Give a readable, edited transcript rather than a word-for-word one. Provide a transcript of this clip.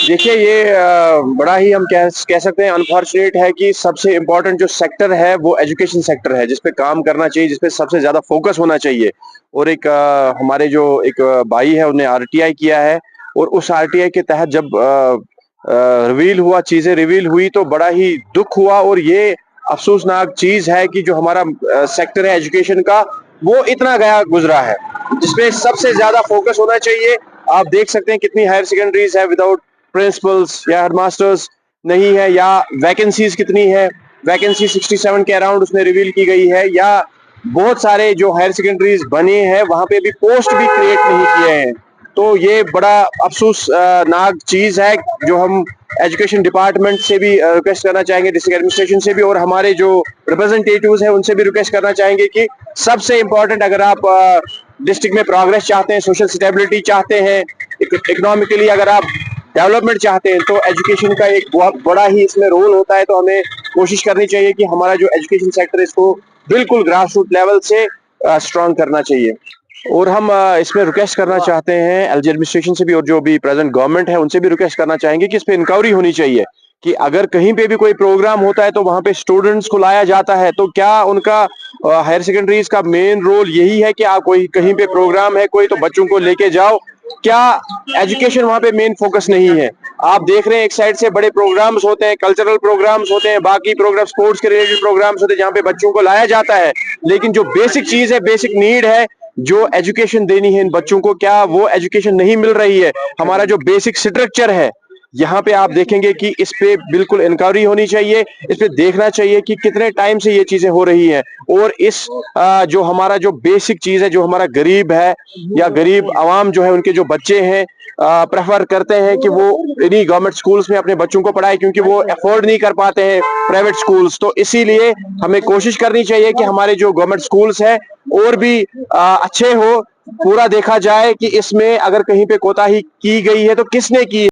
देखिए ये बड़ा ही हम कह सकते हैं अनफॉर्चुनेट है कि सबसे इम्पोर्टेंट जो सेक्टर है वो एजुकेशन सेक्टर है, जिस पे काम करना चाहिए, जिस पे सबसे ज़्यादा फोकस होना चाहिए। और एक हमारे जो एक भाई है उन्होंने आरटीआई किया है और उस आरटीआई के तहत जब रिवील हुआ, चीज़ें रिवील हुई तो बड़ा ही दुःख हुआ और ये अफ़सोसनाक चीज़ है कि जो हमारा सेक्टर है एजुकेशन का, वो इतना गया गुज़रा है, जिसपे सबसे ज़्यादा फोकस होना चाहिए। आप देख सकते हैं कितनी हायर सेकेंडरीज़ है विदाउट प्रिंसिपल्स या हेडमास्टर्स नहीं है, या वैकेंसीज कितनी है, वैकेंसी 67 के अराउंड उसने रिवील की गई है, या बहुत सारे जो हायर सेकेंडरीज बने हैं वहां पे भी पोस्ट भी क्रिएट नहीं किए हैं। तो ये बड़ा अफसोस नाक चीज है जो हम एजुकेशन डिपार्टमेंट से भी रिक्वेस्ट करना चाहेंगे, डिस्ट्रिक्ट एडमिनिस्ट्रेशन से भी, और हमारे जो रिप्रेजेंटेटिव्स हैं उनसे भी रिक्वेस्ट करना चाहेंगे कि सबसे इम्पोर्टेंट अगर आप डिस्ट्रिक्ट में प्रोग्रेस चाहते हैं, सोशल स्टेबिलिटी चाहते हैं, इकोनॉमिकली अगर आप डेवलपमेंट चाहते हैं तो एजुकेशन का एक बहुत बड़ा ही इसमें रोल होता है। तो हमें कोशिश करनी चाहिए कि हमारा जो एजुकेशन सेक्टर है इसको बिल्कुल ग्रास रूट लेवल से स्ट्रांग करना चाहिए। और हम इसमें रिक्वेस्ट करना चाहते हैं एलजी एडमिनिस्ट्रेशन से भी, और जो भी प्रेजेंट गवर्नमेंट है उनसे भी रिक्वेस्ट करना चाहेंगे कि इस पे इंक्वायरी होनी चाहिए कि अगर कहीं पे भी कोई प्रोग्राम होता है तो वहां पे स्टूडेंट्स को लाया जाता है, तो क्या उनका हायर सेकेंडरीज का मेन रोल यही है कि आप कोई कहीं पे प्रोग्राम है कोई तो बच्चों को लेके जाओ? क्या एजुकेशन वहां पे मेन फोकस नहीं है? आप देख रहे हैं एक साइड से बड़े प्रोग्राम्स होते हैं, कल्चरल प्रोग्राम्स होते हैं, बाकी प्रोग्राम स्पोर्ट्स के रिलेटेड प्रोग्राम्स होते हैं जहां पे बच्चों को लाया जाता है, लेकिन जो बेसिक चीज है, बेसिक नीड है, जो एजुकेशन देनी है इन बच्चों को, क्या वो एजुकेशन नहीं मिल रही है? हमारा जो बेसिक स्ट्रक्चर है यहाँ पे आप देखेंगे कि इस पे बिल्कुल इंक्वायरी होनी चाहिए, इस पे देखना चाहिए कि कितने टाइम से ये चीजें हो रही हैं। और इस जो हमारा जो बेसिक चीज है, जो हमारा गरीब है या गरीब आवाम जो है, उनके जो बच्चे हैं प्रेफर करते हैं कि वो इन्हीं गवर्नमेंट स्कूल्स में अपने बच्चों को पढ़ाए, क्योंकि वो अफोर्ड नहीं कर पाते हैं प्राइवेट स्कूल्स। तो इसीलिए हमें कोशिश करनी चाहिए कि हमारे जो गवर्नमेंट स्कूल्स है और भी अच्छे हो, पूरा देखा जाए कि इसमें अगर कहीं पे कोताही की गई है तो किसने की।